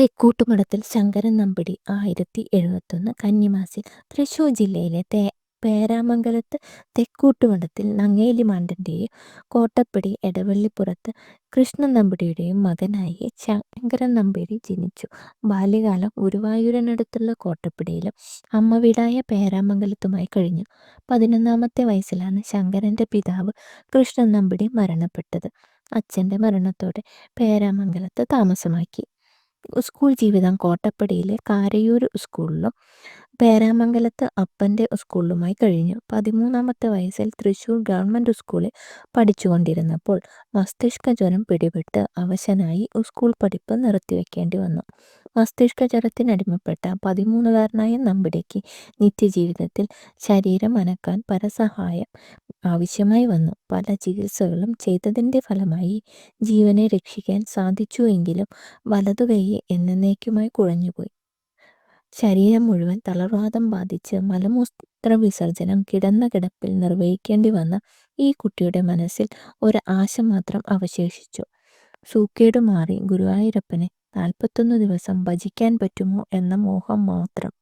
തെക്കൂട്ടുമഠത്തിൽ ശങ്കരൻ നമ്പിടി 1071 കന്നിമാസത്തിൽ തൃശൂർ ജില്ലയിലെ പേരാമംഗലത്ത് തെക്കൂട്ടുമഠത്തിൽ നങ്ങേലിമാണ്ടൻ്റെയും കോട്ടപ്പടി എടവള്ളിപ്പുറത്ത് കൃഷ്ണൻ നമ്പിടിയുടെയും മകനായി ശങ്കരൻ നമ്പിടി ജനിച്ചു. ബാല്യകാലം ഗുരുവായൂരിനടുത്തുള്ള കോട്ടപ്പടിയിലും അമ്മ വീടായ പേരാമംഗലത്തുമായി കഴിഞ്ഞു. 11-ാമത്തെ വയസ്സിലാണ് ശങ്കരൻ്റെ പിതാവ് കൃഷ്ണൻ നമ്പിടി മരണപ്പെട്ടത്. അച്ഛൻ്റെ മരണത്തോടെ പേരാമംഗലത്ത് താമസമാക്കി. സ്കൂൾ ജീവിതം കോട്ടപ്പടിയിലെ കാരയൂർ സ്കൂളിലും പേരാമംഗലത്ത് അപ്പൻ്റെ സ്കൂളിലുമായി കഴിഞ്ഞു. 13-ാമത്തെ വയസ്സിൽ തൃശൂർ ഗവൺമെൻറ് സ്കൂളിൽ പഠിച്ചുകൊണ്ടിരുന്നപ്പോൾ മസ്തിഷ്ക ജ്വരം പിടിപെട്ട് അവശനായി സ്കൂൾ പഠിപ്പ് നിർത്തിവെക്കേണ്ടി വന്നു. മസ്തിഷ്ക ജ്വരത്തിനടിമപ്പെട്ട 13-കാരനായ നമ്പിടിക്ക് നിത്യജീവിതത്തിൽ ശരീരം അനക്കാൻ പരസഹായം ആവശ്യമായി വന്നു. പല ചികിത്സകളും ചെയ്തതിൻ്റെ ഫലമായി ജീവനെ രക്ഷിക്കാൻ സാധിച്ചു. എങ്കിലും വലതുകൈ എന്നേക്കുമായി കുഴഞ്ഞുപോയി. ശരീരം മുഴുവൻ തളർവാദം ബാധിച്ച് മലമൂത്ര വിസർജനം കിടന്ന കിടപ്പിൽ നിർവഹിക്കേണ്ടി വന്ന ഈ കുട്ടിയുടെ മനസ്സിൽ ഒരു ആശ മാത്രം അവശേഷിച്ചു. സൂക്കേട് മാറി ഗുരുവായൂരപ്പനെ 41 ദിവസം ഭജിക്കാൻ പറ്റുമോ എന്ന മോഹം മാത്രം.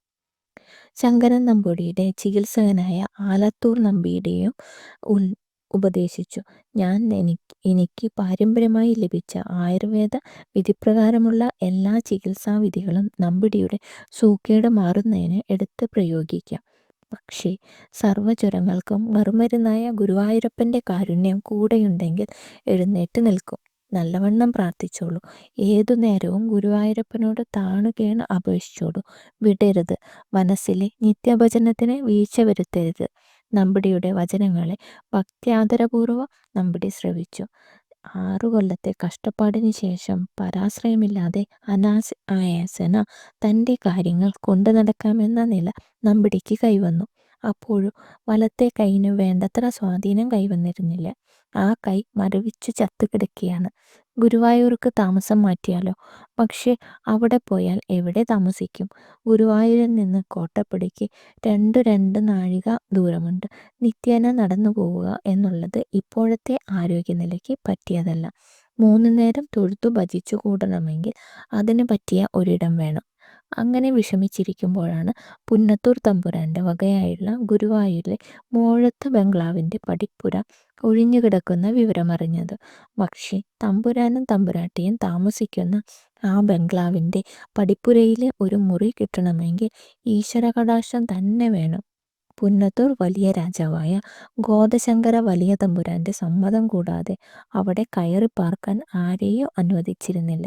ശങ്കരൻ നമ്പൂതിരിയുടെ ചികിത്സകനായ ആലത്തൂർ നമ്പിയുടെയും ഉപദേശിച്ചു. എനിക്ക് പാരമ്പര്യമായി ലഭിച്ച ആയുർവേദ വിധിപ്രകാരമുള്ള എല്ലാ ചികിത്സാവിധികളും നമ്പിടിയുടെ സൂക്കേട് മാറുന്നതിന് എടുത്ത് പ്രയോഗിക്കാം. പക്ഷേ സർവ്വജ്വരങ്ങൾക്കും മറുമരുന്നായ ഗുരുവായൂരപ്പൻ്റെ കാരുണ്യം കൂടെയുണ്ടെങ്കിൽ എഴുന്നേറ്റ് നിൽക്കും. നല്ലവണ്ണം പ്രാർത്ഥിച്ചോളൂ. ഏതു നേരവും ഗുരുവായൂരപ്പനോട് താണുകേണ് അപേക്ഷിച്ചോളൂ. വിടരുത്. മനസ്സിലെ നിത്യഭജനത്തിന് വീഴ്ച വരുത്തരുത്. നമ്പിടിയുടെ വചനങ്ങളെ ഭക്ത്യാദരപൂർവ്വം നമ്പിടി ശ്രവിച്ചു. 6 കൊല്ലത്തെ കഷ്ടപ്പാടിന് ശേഷം പരാശ്രയമില്ലാതെ അനായാസേന തൻ്റെ കാര്യങ്ങൾ കൊണ്ടു നടക്കാമെന്ന നില നമ്പിടിക്ക് കൈവന്നു. അപ്പോഴും വലത്തെ കൈയിന് വേണ്ടത്ര സ്വാധീനം കൈവന്നിരുന്നില്ല. ആ കൈ മരവിച്ചു ചത്തുകിടക്കുകയാണ്. ഗുരുവായൂർക്ക് താമസം മാറ്റിയാലോ? പക്ഷേ അവിടെ പോയാൽ എവിടെ താമസിക്കും? ഗുരുവായൂരിൽ നിന്ന് കോട്ടപ്പടിക്ക് 2 നാഴിക ദൂരമുണ്ട്. നിത്യേന നടന്നു പോവുക എന്നുള്ളത് ഇപ്പോഴത്തെ ആരോഗ്യനിലയ്ക്ക് പറ്റിയതല്ല. 3 നേരം തൊഴുതു ഭജിച്ചു കൂടണമെങ്കിൽ അതിന് പറ്റിയ ഒരിടം വേണം. അങ്ങനെ വിഷമിച്ചിരിക്കുമ്പോഴാണ് പുന്നത്തൂർ തമ്പുരാൻ്റെ വകയായുള്ള ഗുരുവായൂരിലെ മോഴത്ത് ബംഗ്ലാവിൻ്റെ പടിപ്പുര ഒഴിഞ്ഞുകിടക്കുന്ന വിവരമറിഞ്ഞത്. പക്ഷേ തമ്പുരാനും തമ്പുരാട്ടിയും താമസിക്കുന്ന ആ ബംഗ്ലാവിൻ്റെ പടിപ്പുരയിൽ ഒരു മുറി കിട്ടണമെങ്കിൽ ഈശ്വരകടാക്ഷം തന്നെ വേണം. പുന്നത്തൂർ വലിയ രാജാവായ ഗോദശങ്കര വലിയ തമ്പുരാൻ്റെ സമ്മതം കൂടാതെ അവിടെ കയറി പാർക്കാൻ ആരെയും അനുവദിച്ചിരുന്നില്ല.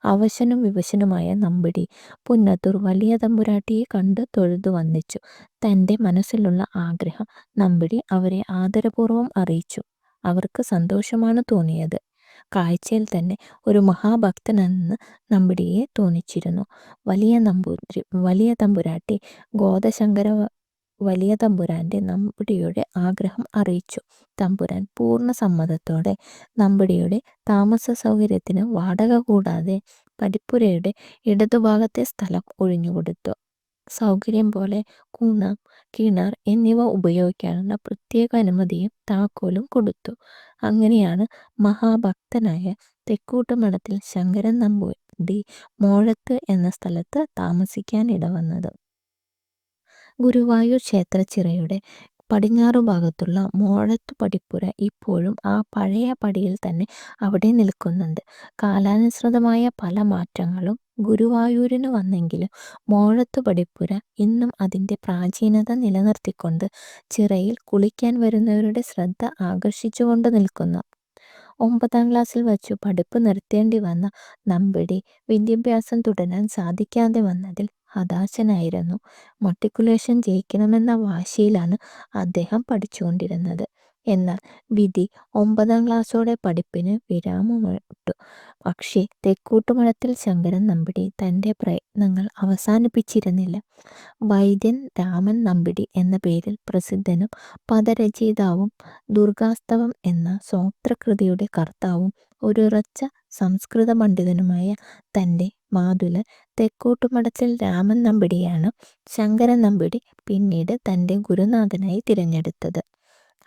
അവശനും വിവശനുമായ നമ്പിടി പുന്നത്തൂർ വലിയ തമ്പുരാട്ടിയെ കണ്ട് തൊഴുതു വന്ദിച്ചു. തൻ്റെ മനസ്സിലുള്ള ആഗ്രഹം നമ്പിടി അവരെ ആദരപൂർവ്വം അറിയിച്ചു. അവർക്ക് സന്തോഷമാണ് തോന്നിയത്. കാഴ്ചയിൽ തന്നെ ഒരു മഹാഭക്തനെന്ന് നമ്പിടിയെ തോന്നിച്ചിരുന്നു. വലിയ തമ്പുരാട്ടി ഗോദശങ്കര വലിയ തമ്പുരാൻ്റെ നമ്പിടിയുടെ ആഗ്രഹം അറിയിച്ചു. തമ്പുരാൻ പൂർണ്ണ സമ്മതത്തോടെ നമ്പിടിയുടെ താമസ സൗകര്യത്തിന് വാടക കൂടാതെ പടിപ്പുരയുടെ ഇടതുഭാഗത്തെ സ്ഥലം ഒഴിഞ്ഞുകൊടുത്തു. സൗകര്യം പോലെ കൂണം, കിണർ എന്നിവ ഉപയോഗിക്കാനുള്ള പ്രത്യേക അനുമതിയും താക്കോലും കൊടുത്തു. അങ്ങനെയാണ് മഹാഭക്തനായ തെക്കൂട്ടുമഠത്തിൽ ശങ്കരൻ നമ്പൂതിരി മോഴത്ത് എന്ന സ്ഥലത്ത് താമസിക്കാൻ ഇടവന്നത്. ഗുരുവായൂർ ക്ഷേത്രച്ചിറയുടെ പടിഞ്ഞാറു ഭാഗത്തുള്ള മോഴത്തു പടിപ്പുര ഇപ്പോഴും ആ പഴയ പടിയിൽ തന്നെ അവിടെ നിൽക്കുന്നുണ്ട്. കാലാനുസൃതമായ പല മാറ്റങ്ങളും ഗുരുവായൂരിന് വന്നെങ്കിലും മോഴത്തു പടിപ്പുര ഇന്നും അതിൻ്റെ പ്രാചീനത നിലനിർത്തിക്കൊണ്ട് ചിറയിൽ കുളിക്കാൻ വരുന്നവരുടെ ശ്രദ്ധ ആകർഷിച്ചുകൊണ്ട് നിൽക്കുന്നു. 9-ാം ക്ലാസ്സിൽ വച്ചു പഠിപ്പ് നിർത്തേണ്ടി വന്ന നമ്പിടി വിദ്യാഭ്യാസം തുടരാൻ സാധിക്കാതെ വന്നതിൽ ഹതാശനായിരുന്നു. മട്രിക്കുലേഷൻ ജയിക്കണമെന്ന വാശിയിലാണ് അദ്ദേഹം പഠിച്ചുകൊണ്ടിരുന്നത്. എന്നാൽ വിധി 9-ാം ക്ലാസ്സോടെ പഠിപ്പിന് വിരാമമിട്ടു. പക്ഷേ തെക്കൂട്ടുമഠത്തിൽ ശങ്കരൻ നമ്പിടി തൻ്റെ പ്രയത്നങ്ങൾ അവസാനിപ്പിച്ചിരുന്നില്ല. വൈദ്യൻ രാമൻ നമ്പിടി എന്ന പേരിൽ പ്രസിദ്ധനും പദരചയിതാവും ദുർഗാസ്തവം എന്ന സ്തോത്രകൃതിയുടെ കർത്താവും ഒരുറച്ച സംസ്കൃത പണ്ഡിതനുമായ തൻ്റെ മാതുലൻ തെക്കൂട്ടുമഠത്തിൽ രാമൻ നമ്പിടിയാണ് ശങ്കരൻ നമ്പിടി പിന്നീട് തൻ്റെ ഗുരുനാഥനായി തിരഞ്ഞെടുത്തത്.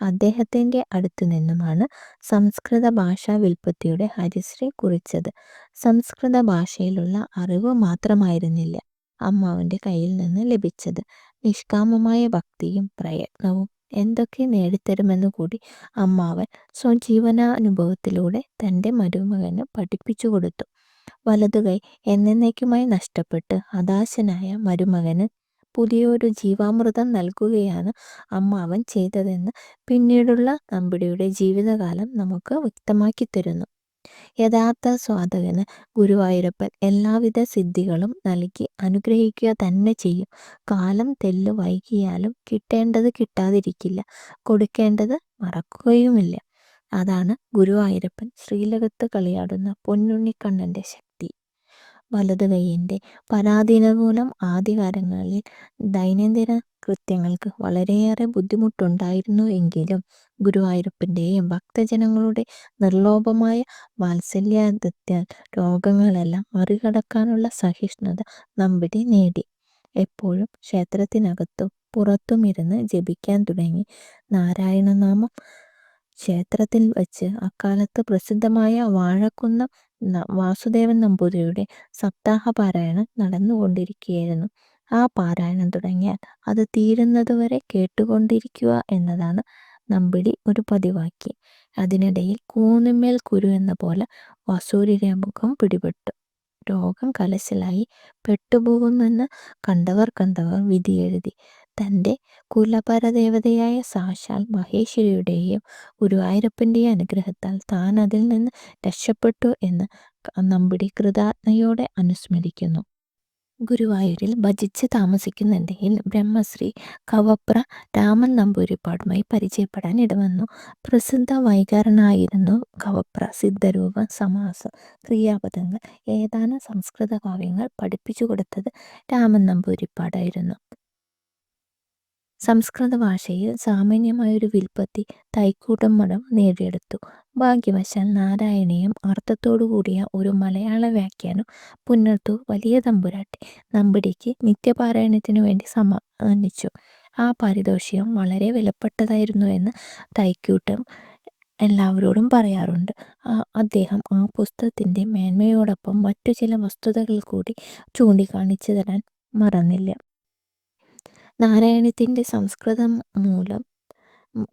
അദ്ദേഹത്തിൻ്റെ അടുത്തു നിന്നുമാണ് സംസ്കൃത ഭാഷാ വ്യുൽപ്പത്തിയുടെ ഹരിശ്രീ കുറിച്ചത്. സംസ്കൃത ഭാഷയിലുള്ള അറിവ് മാത്രമായിരുന്നില്ല അമ്മാവൻ്റെ കയ്യിൽ നിന്ന് ലഭിച്ചത്. നിഷ്കാമമായ ഭക്തിയും പ്രയത്നവും എന്തൊക്കെ നേടിത്തരുമെന്ന് കൂടി അമ്മാവൻ സ്വജീവനാനുഭവത്തിലൂടെ തൻ്റെ മരുമകന് പഠിപ്പിച്ചു കൊടുത്തു. വലതുകൈ എന്നേക്കുമായി നഷ്ടപ്പെട്ട് ഹതാശനായ മരുമകന് പുതിയൊരു ജീവാമൃതം നൽകുകയാണ് അമ്മാവൻ ചെയ്തതെന്ന് പിന്നീടുള്ള നമ്പിടിയുടെ ജീവിതകാലം നമുക്ക് വ്യക്തമാക്കി തരുന്നു. യഥാർത്ഥ സാധകന് ഗുരുവായൂരപ്പൻ എല്ലാവിധ സിദ്ധികളും നൽകി അനുഗ്രഹിക്കുക തന്നെ ചെയ്യും. കാലം തെല്ലു വൈകിയാലും കിട്ടേണ്ടത് കിട്ടാതിരിക്കില്ല, കൊടുക്കേണ്ടത് മറക്കുകയുമില്ല. അതാണ് ഗുരുവായൂരപ്പൻ ശ്രീലകത്ത് കളിയാടുന്ന പൊന്നുണ്ണിക്കണ്ണൻ്റെ ശക്തി. വലതു കൈയിൻ്റെ പരാധീനത മൂലം ആദ്യകാലങ്ങളിൽ ദൈനംദിന കൃത്യങ്ങൾക്ക് വളരെയേറെ ബുദ്ധിമുട്ടുണ്ടായിരുന്നു എങ്കിലും ഗുരുവായൂരപ്പൻ്റെയും ഭക്തജനങ്ങളുടെ നിർലോഭമായ വാത്സല്യത്താൽ രോഗങ്ങളെല്ലാം മറികടക്കാനുള്ള സഹിഷ്ണുത നമ്പിടി നേടി. എപ്പോഴും ക്ഷേത്രത്തിനകത്തും പുറത്തും ഇരുന്ന് ജപിക്കാൻ തുടങ്ങി. നാരായണനാമം ക്ഷേത്രത്തിൽ വച്ച് അക്കാലത്ത് പ്രസിദ്ധമായ വാഴക്കുന്നം വാസുദേവൻ നമ്പൂതിരിയുടെ സപ്താഹ പാരായണം നടന്നുകൊണ്ടിരിക്കുകയായിരുന്നു. ആ പാരായണം തുടങ്ങിയാൽ അത് തീരുന്നതുവരെ കേട്ടുകൊണ്ടിരിക്കുക എന്നതാണ് നമ്പിടി ഒരു പതിവാക്കി. അതിനിടയിൽ കൂനിന്മേൽ കുരു എന്ന പോലെ വസൂരിയുടെ മുഖം പിടിപെട്ടു. രോഗം കലശലായി പെട്ടുപോകുമെന്ന് കണ്ടവർ വിധിയെഴുതി. തൻ്റെ കുലപരദേവതയായ സാക്ഷാൽ മഹേശ്വരിയുടെയും ഗുരുവായൂരപ്പൻ്റെയും അനുഗ്രഹത്താൽ താൻ അതിൽ നിന്ന് രക്ഷപ്പെട്ടു എന്ന് നമ്പിടി കൃതജ്ഞതയോടെ അനുസ്മരിക്കുന്നു. ഗുരുവായൂരിൽ ഭജിച്ച് താമസിക്കുന്നുണ്ടെങ്കിൽ ബ്രഹ്മശ്രീ കവപ്ര രാമൻ നമ്പൂതിരിപ്പാടുമായി പരിചയപ്പെടാൻ ഇടവന്നു. പ്രസിദ്ധ വൈകാരനായിരുന്നു കവപ്ര. സിദ്ധരൂപം, സമാസം, ക്രിയാപദങ്ങൾ, ഏതാനും സംസ്കൃത കാവ്യങ്ങൾ പഠിപ്പിച്ചു കൊടുത്തത് രാമൻ നമ്പൂതിരിപ്പാടായിരുന്നു. സംസ്കൃത ഭാഷയിൽ സാമാന്യമായൊരു വ്യുൽപ്പത്തി തൈക്കൂട്ടം മഠം നേടിയെടുത്തു. ഭാഗ്യവശാൽ നാരായണീയം അർത്ഥത്തോടുകൂടിയ ഒരു മലയാള വ്യാഖ്യാനം പുന്നത്തൂർ വലിയ തമ്പുരാട്ടി നമ്പിടിക്ക് നിത്യപാരായണത്തിനു വേണ്ടി സമ്മാനിച്ചു. ആ പാരിതോഷികം വളരെ വിലപ്പെട്ടതായിരുന്നു എന്ന് തൈക്കൂട്ടം എല്ലാവരോടും പറയാറുണ്ട്. അദ്ദേഹം ആ പുസ്തകത്തിൻ്റെ മേന്മയോടൊപ്പം മറ്റു ചില വസ്തുതകൾ കൂടി ചൂണ്ടിക്കാണിച്ചു തരാൻ മറന്നില്ല. നാരായണത്തിൻ്റെ സംസ്കൃതം മൂലം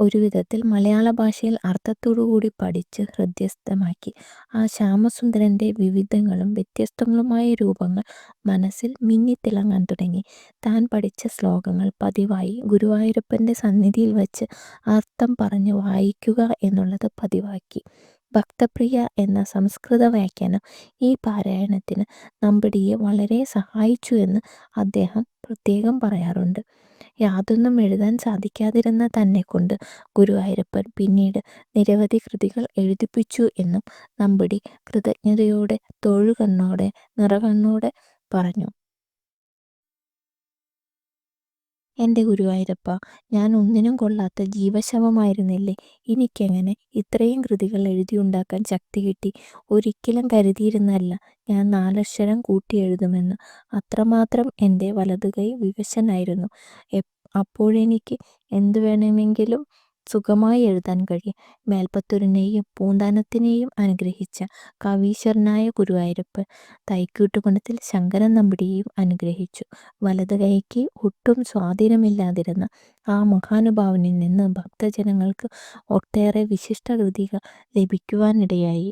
ഒരു വിധത്തിൽ മലയാള ഭാഷയിൽ അർത്ഥത്തോടുകൂടി പഠിച്ച് ഹൃദ്യസ്ഥമാക്കി. ആ ശ്യാമസുന്ദരൻ്റെ വിവിധങ്ങളും വ്യത്യസ്തങ്ങളുമായ രൂപങ്ങൾ മനസ്സിൽ മിന്നിത്തിളങ്ങാൻ തുടങ്ങി. താൻ പഠിച്ച ശ്ലോകങ്ങൾ പതിവായി ഗുരുവായൂരപ്പൻ്റെ സന്നിധിയിൽ വച്ച് അർത്ഥം പറഞ്ഞ് വായിക്കുക എന്നുള്ളത് പതിവാക്കി. ഭക്തപ്രിയ എന്ന സംസ്കൃത വ്യാഖ്യാനം ഈ പാരായണത്തിന് നമ്പിടിയെ വളരെ സഹായിച്ചു എന്ന് അദ്ദേഹം പ്രത്യേകം പറയാറുണ്ട്. യാതൊന്നും എഴുതാൻ സാധിക്കാതിരുന്ന തന്നെക്കൊണ്ട് ഗുരുവായൂരപ്പൻ പിന്നീട് നിരവധി കൃതികൾ എഴുതിപ്പിച്ചു എന്നും നമ്പിടി കൃതജ്ഞതയോടെ നിറകണ്ണോടെ പറഞ്ഞു. എൻ്റെ ഗുരുവായൂരപ്പ, ഞാൻ ഒന്നിനും കൊള്ളാത്ത ജീവശവമായിരുന്നില്ലേ? എനിക്കെങ്ങനെ ഇത്രയും കൃതികൾ എഴുതിയുണ്ടാക്കാൻ ശക്തി കിട്ടി? ഒരിക്കലും കരുതിയിരുന്നല്ല ഞാൻ 4 അക്ഷരം കൂട്ടി എഴുതുമെന്ന്. അത്രമാത്രം എൻ്റെ വലതുകൈ വിവശനായിരുന്നു. അപ്പോഴെനിക്ക് എന്തു വേണമെങ്കിലും സുഖമായി എഴുതാൻ കഴിയും. മേൽപ്പത്തൂരിനെയും പൂന്താനത്തിനെയും അനുഗ്രഹിച്ച കവീശ്വരനായ ഗുരുവായൂരപ്പൻ തൈക്കൂട്ടുകുണത്തിൽ ശങ്കരൻ നമ്പിടിയെയും അനുഗ്രഹിച്ചു. വലതു കൈക്ക് ഒട്ടും സ്വാധീനമില്ലാതിരുന്ന ആ മഹാനുഭാവനിൽ നിന്ന് ഭക്തജനങ്ങൾക്ക് ഒട്ടേറെ വിശിഷ്ട കൃതികൾ ലഭിക്കുവാനിടയായി.